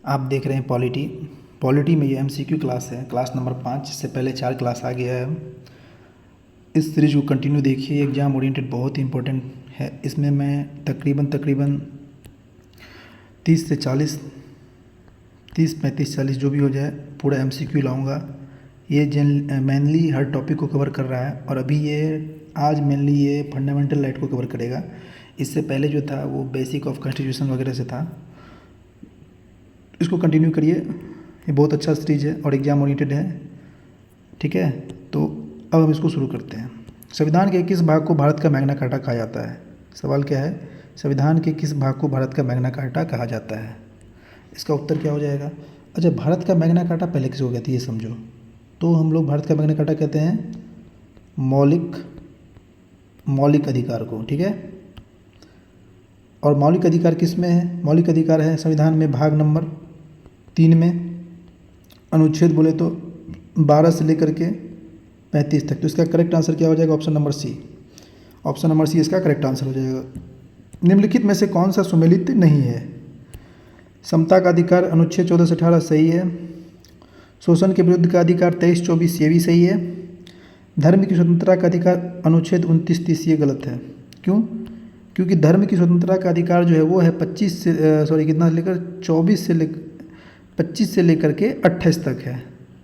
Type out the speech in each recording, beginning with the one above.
आप देख रहे हैं पॉलिटी। पॉलिटी में ये एमसीक्यू क्लास है, क्लास नंबर 5। इससे पहले 4 क्लास आ गया है। इस सीरीज को कंटिन्यू देखिए, एग्ज़ाम ओरिएंटेड बहुत ही इंपॉर्टेंट है। इसमें मैं तकरीबन 30 से 40, 30, 35, 40 जो भी हो जाए पूरा एमसीक्यू लाऊंगा। ये मेनली हर टॉपिक को कवर कर रहा है और अभी ये आज मेनली ये फंडामेंटल राइट को कवर करेगा। इससे पहले जो था वो बेसिक ऑफ कॉन्स्टिट्यूशन वगैरह से था। इसको कंटिन्यू करिए, ये बहुत अच्छा सीरीज है और एग्ज़ाम ओरिएंटेड है। ठीक है, तो अब हम इसको शुरू करते हैं। संविधान के किस भाग को भारत का मैग्ना कार्टा कहा जाता है? सवाल क्या है, संविधान के किस भाग को भारत का मैग्ना कार्टा कहा जाता है? इसका उत्तर क्या हो जाएगा? अच्छा, भारत का मैग्ना कार्टा पहले किसको कहती है ये समझो। तो हम लोग भारत का मैग्ना कार्टा कहते हैं मौलिक अधिकार को। ठीक है, और मौलिक अधिकार किस में है? मौलिक अधिकार है संविधान में भाग नंबर 3 में, अनुच्छेद बोले तो 12 से लेकर के 35 तक। तो इसका करेक्ट आंसर क्या हो जाएगा? Option number C. Option number C इसका करेक्ट आंसर हो जाएगा। निम्नलिखित में से कौन सा सुमेलित नहीं है? समता का अधिकार अनुच्छेद 14 से 18 सही है। शोषण के विरुद्ध का अधिकार 23-24 ये भी सही है। धर्म की स्वतंत्रता का अधिकार अनुच्छेद 29-30 ये गलत है। क्यों? क्योंकि धर्म की स्वतंत्रता का अधिकार जो है वो है 25 से लेकर के 28 तक है।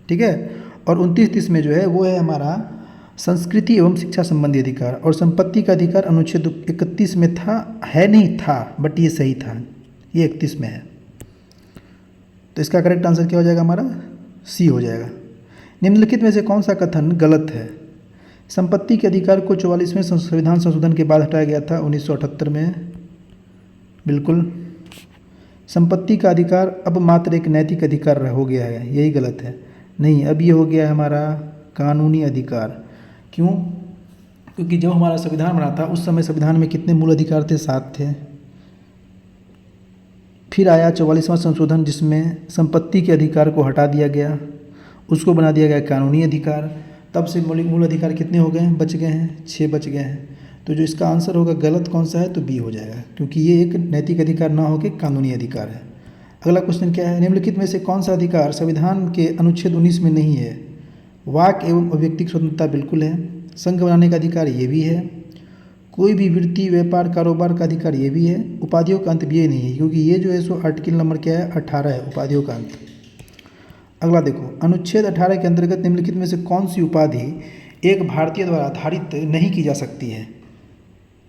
ठीक है, और 29-30 में जो है वो है हमारा संस्कृति एवं शिक्षा संबंधी अधिकार। और संपत्ति का अधिकार अनुच्छेद 31 में था, है नहीं था, बट ये सही था, ये 31 में है। तो इसका करेक्ट आंसर क्या हो जाएगा? हमारा सी हो जाएगा। निम्नलिखित में से कौन सा कथन गलत है? संपत्ति के अधिकार को 44वें संविधान संशोधन के बाद हटाया गया था 1978 में। बिल्कुल। संपत्ति का अधिकार अब मात्र एक नैतिक अधिकार हो गया है, यही गलत है। नहीं, अब ये हो गया है हमारा कानूनी अधिकार। क्यों? क्योंकि जब हमारा संविधान बना था उस समय संविधान में कितने मूल अधिकार थे? 7 थे। फिर आया 44वां संशोधन जिसमें संपत्ति के अधिकार को हटा दिया गया, उसको बना दिया गया कानूनी अधिकार। तब से मूल अधिकार कितने हो गए? बच गए हैं, 6 बच गए हैं। तो जो इसका आंसर होगा गलत कौन सा है? तो बी हो जाएगा, क्योंकि ये एक नैतिक अधिकार ना होकर कानूनी अधिकार है। अगला क्वेश्चन क्या है? निम्नलिखित में से कौन सा अधिकार संविधान के अनुच्छेद 19 में नहीं है? वाक एवं अभिव्यक्ति स्वतंत्रता बिल्कुल है। संघ बनाने का अधिकार ये भी है। कोई भी वृत्ति, व्यापार, कारोबार का अधिकार ये भी है। उपाधियों का अंत भी ये नहीं है, क्योंकि ये जो है सो आर्टिकल नंबर क्या है? 18 है, उपाधियों का अंत। अगला देखो, अनुच्छेद 18 के अंतर्गत निम्नलिखित में से कौन सी उपाधि एक भारतीय द्वारा आधारित नहीं की जा सकती है?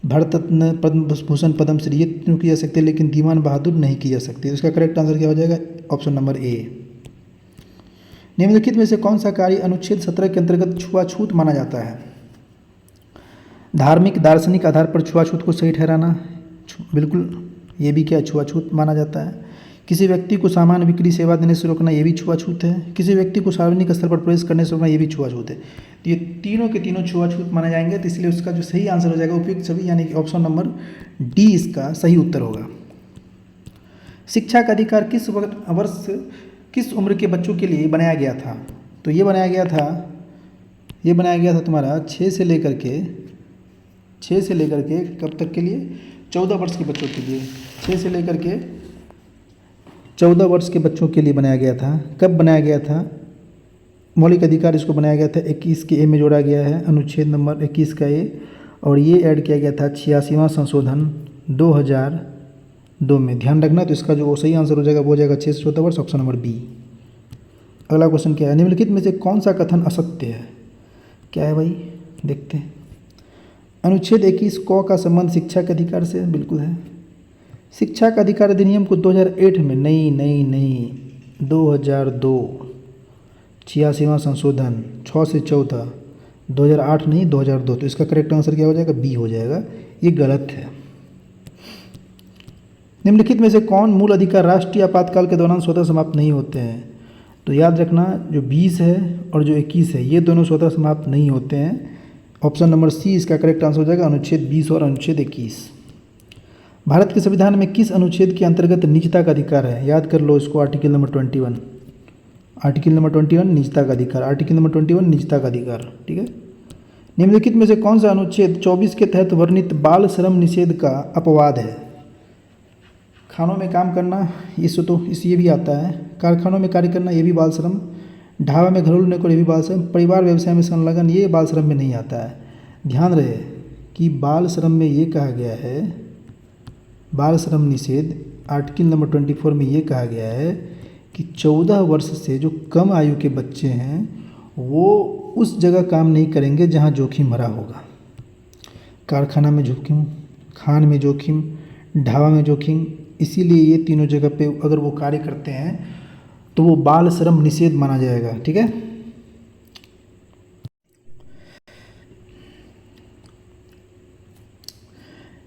भारत रत्न, पद्म भूषण, पद्मश्री ये तीनों की जा सकती है, लेकिन दीवान बहादुर नहीं की जा सकती। तो इसका करेक्ट आंसर क्या हो जाएगा? Option number A. निम्नलिखित में से कौन सा कार्य अनुच्छेद 17 के अंतर्गत छुआछूत माना जाता है? धार्मिक, दार्शनिक आधार पर छुआछूत को सही ठहराना, बिल्कुल ये भी क्या छुआछूत माना जाता है। किसी व्यक्ति को सामान बिक्री सेवा देने से रोकना, ये भी छुआछूत है। किसी व्यक्ति को सार्वजनिक स्थल पर प्रवेश करने से रोकना, ये भी छुआछूत है। तो ये तीनों के तीनों छुआछूत माने जाएंगे। तो इसलिए उसका जो सही आंसर हो जाएगा उपयुक्त सभी, यानी कि ऑप्शन नंबर डी इसका सही उत्तर होगा। शिक्षा का अधिकार किस उम्र के बच्चों के लिए बनाया गया था? तो ये बनाया गया था तुम्हारा 6 से लेकर के कब तक के लिए? 14 वर्ष के बच्चों के लिए। 6 से लेकर के 14 वर्ष के बच्चों के लिए बनाया गया था। कब बनाया गया था? मौलिक अधिकार इसको बनाया गया था 21 के ए में जोड़ा गया है, अनुच्छेद नंबर 21 का ए, और ये ऐड किया गया था 86वां संशोधन 2002 में। ध्यान रखना। तो इसका जो सही आंसर हो जाएगा वो हो जाएगा 6 से 14 वर्ष, ऑप्शन नंबर बी। अगला क्वेश्चन क्या है? निम्नलिखित में से कौन सा कथन असत्य है? क्या है भाई? देखते हैं। अनुच्छेद 21 क का संबंध शिक्षा के अधिकार से बिल्कुल है। शिक्षा का अधिकार अधिनियम को 2008 में नहीं 2002 86वां संशोधन 6 से 14, 2008 नहीं 2002। तो इसका करेक्ट आंसर क्या हो जाएगा? बी हो जाएगा, ये गलत है। निम्नलिखित में से कौन मूल अधिकार राष्ट्रीय आपातकाल के दौरान स्वतः समाप्त नहीं होते हैं? तो याद रखना, जो 20 है और जो 21 है ये दोनों स्वतः समाप्त नहीं होते हैं। ऑप्शन नंबर सी इसका करेक्ट आंसर हो जाएगा, अनुच्छेद 20 और अनुच्छेद 21। भारत के संविधान में किस अनुच्छेद के अंतर्गत निजता का अधिकार है? याद कर लो इसको, आर्टिकल नंबर 21। आर्टिकल नंबर 21 निजता का अधिकार, आर्टिकल नंबर 21 निजता का अधिकार। ठीक है। निम्नलिखित में से कौन सा अनुच्छेद 24 के तहत वर्णित बाल श्रम निषेध का अपवाद है? खानों में काम करना, इससे तो इस ये भी आता है। कारखानों में कार्य करना, ये भी बाल श्रम। ढाबा में घरेलू नौकर, ये भी बाल श्रम। परिवार व्यवसाय में संलग्न, ये बाल श्रम में नहीं आता है। ध्यान रहे कि बाल श्रम में ये कहा गया है, बाल श्रम निषेध आर्टिकल नंबर 24 में ये कहा गया है कि 14 वर्ष से जो कम आयु के बच्चे हैं वो उस जगह काम नहीं करेंगे जहाँ जोखिम भरा होगा। कारखाना में जोखिम, खान में जोखिम, ढाबा में जोखिम, इसीलिए ये तीनों जगह पे अगर वो कार्य करते हैं तो वो बाल श्रम निषेध माना जाएगा। ठीक है।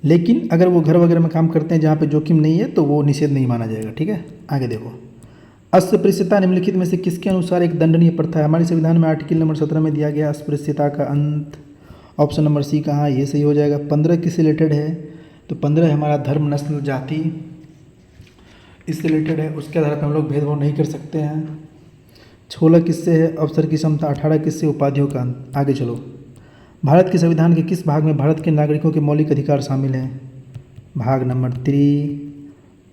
लेकिन अगर वो घर वगैरह में काम करते हैं जहाँ पे जोखिम नहीं है तो वो निषेध नहीं माना जाएगा। ठीक है। आगे देखो, अस्पृश्यता निम्नलिखित में से किसके अनुसार एक दंडनीय प्रथा है? हमारे संविधान में आर्टिकल नंबर 17 में दिया गया अस्पृश्यता का अंत। ऑप्शन नंबर सी कहाँ, ये सही हो जाएगा। 15 किससे रिलेटेड है? तो 15 है हमारा धर्म, नस्ल, जाति, इससे रिलेटेड है। उसके आधार पर हम लोग भेदभाव नहीं कर सकते हैं। 16 किससे है? अवसर की क्षमता। 18 किससे? उपाधियों का अंत। आगे चलो, भारत के संविधान के किस भाग में भारत के नागरिकों के मौलिक अधिकार शामिल हैं? भाग नंबर 3,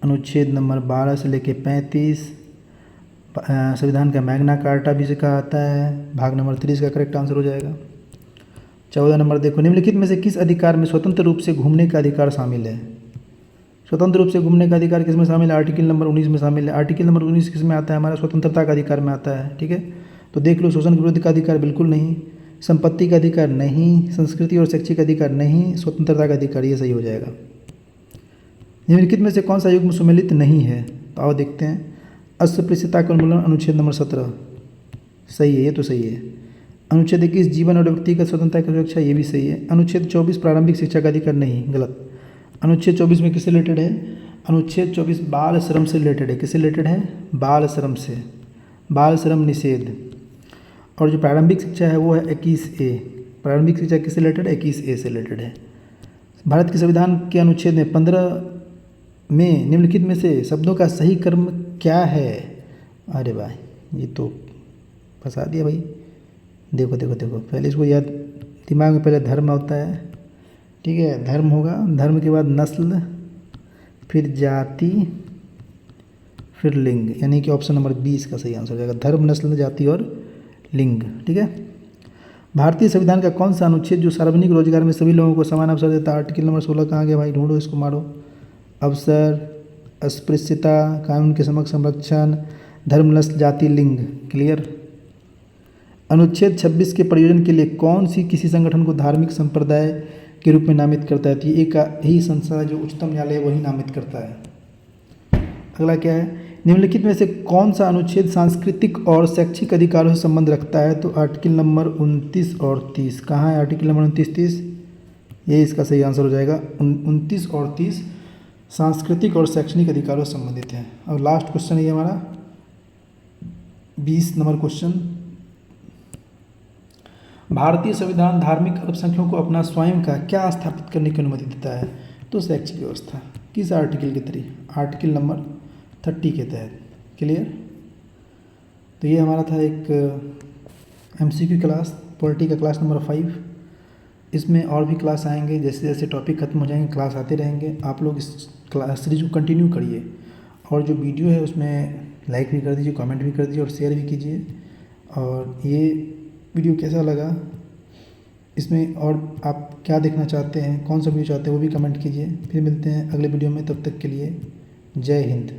अनुच्छेद नंबर 12 से लेकर 35। संविधान का मैग्ना कार्टा भी से कहा आता है। भाग नंबर 3 का करेक्ट आंसर हो जाएगा। 14 नंबर देखो, निम्नलिखित में से किस अधिकार में स्वतंत्र रूप से घूमने का अधिकार शामिल है? स्वतंत्र रूप से घूमने का अधिकार किस में शामिल है? आर्टिकल नंबर 19 में शामिल है। आर्टिकल नंबर 19 किस में आता है? हमारा स्वतंत्रता का अधिकार में आता है। ठीक है। तो देख लो, शोषण के विरुद्ध का अधिकार बिल्कुल नहीं, संपत्ति का अधिकार नहीं, संस्कृति और शैक्षिक अधिकार नहीं, स्वतंत्रता का अधिकार, ये सही हो जाएगा। निम्नलिखित में से कौन सा युग्म सुमेलित नहीं है? तो आओ देखते हैं। अस्पृश्यता का उन्मूलन, अनुच्छेद नंबर 17 सही है, ये तो सही है। अनुच्छेद 21 जीवन और व्यक्तिगत स्वतंत्रता की सुरक्षा, ये भी सही है। अनुच्छेद 24 प्रारंभिक शिक्षा का अधिकार, नहीं, गलत। अनुच्छेद 24 में किससे रिलेटेड है? अनुच्छेद 24 बाल श्रम से रिलेटेड है। किससे रिलेटेड है? बाल श्रम से, बाल श्रम निषेध। और जो प्रारंभिक शिक्षा है वो है 21A। प्रारंभिक शिक्षा किससे रिलेटेड है? 21A से रिलेटेड है। भारत के संविधान के अनुच्छेद में 15 में निम्नलिखित में से शब्दों का सही क्रम क्या है? अरे भाई, ये तो फंसा दिया भाई। देखो देखो देखो, पहले इसको याद, दिमाग में पहले धर्म होता है। ठीक है, धर्म होगा, धर्म के बाद नस्ल, फिर जाति, फिर लिंग, यानी कि ऑप्शन नंबर 20 का सही आंसर हो जाएगा। धर्म, नस्ल, जाति और लिंग। ठीक है। भारतीय संविधान का कौन सा अनुच्छेद जो सार्वजनिक रोजगार में सभी लोगों को समान अवसर देता है? आर्टिकल नंबर 16 कहाँ गया भाई? ढूंढो इसको, मारो। अवसर, अस्पृश्यता, कानून के समक्ष संरक्षण, धर्म, नस्ल, जाति, लिंग। क्लियर। अनुच्छेद 26 के प्रयोजन के लिए कौन सी किसी संगठन को धार्मिक संप्रदाय के रूप में नामित करता है? तो एक ही संस्था जो उच्चतम न्यायालय वही नामित करता है। अगला क्या है? निम्नलिखित में से कौन सा अनुच्छेद सांस्कृतिक और शैक्षिक अधिकारों से संबंध रखता है? तो आर्टिकल नंबर 29 और 30। कहाँ है आर्टिकल नंबर 29, 30? ये इसका सही आंसर हो जाएगा। 29 और 30 सांस्कृतिक और शैक्षणिक अधिकारों से संबंधित हैं। और लास्ट क्वेश्चन है हमारा 20 नंबर क्वेश्चन। भारतीय संविधान धार्मिक अल्पसंख्यकों को अपना स्वयं का क्या स्थापित करने की अनुमति देता है? तो शैक्षिक व्यवस्था। किस आर्टिकल के तहत? आर्टिकल नंबर 30 के तहत। क्लियर। तो ये हमारा था एक MCQ क्लास, पॉलिटी का क्लास नंबर 5। इसमें और भी क्लास आएंगे, जैसे जैसे टॉपिक खत्म हो जाएंगे क्लास आते रहेंगे। आप लोग इस क्लास सीरीज को कंटिन्यू करिए, और जो वीडियो है उसमें लाइक भी कर दीजिए, कमेंट भी कर दीजिए और शेयर भी कीजिए। और ये वीडियो कैसा लगा, इसमें और आप क्या देखना चाहते हैं, कौन सा वीडियो चाहते हैं, वो भी कमेंट कीजिए। फिर मिलते हैं अगले वीडियो में, तब तक के लिए जय हिंद।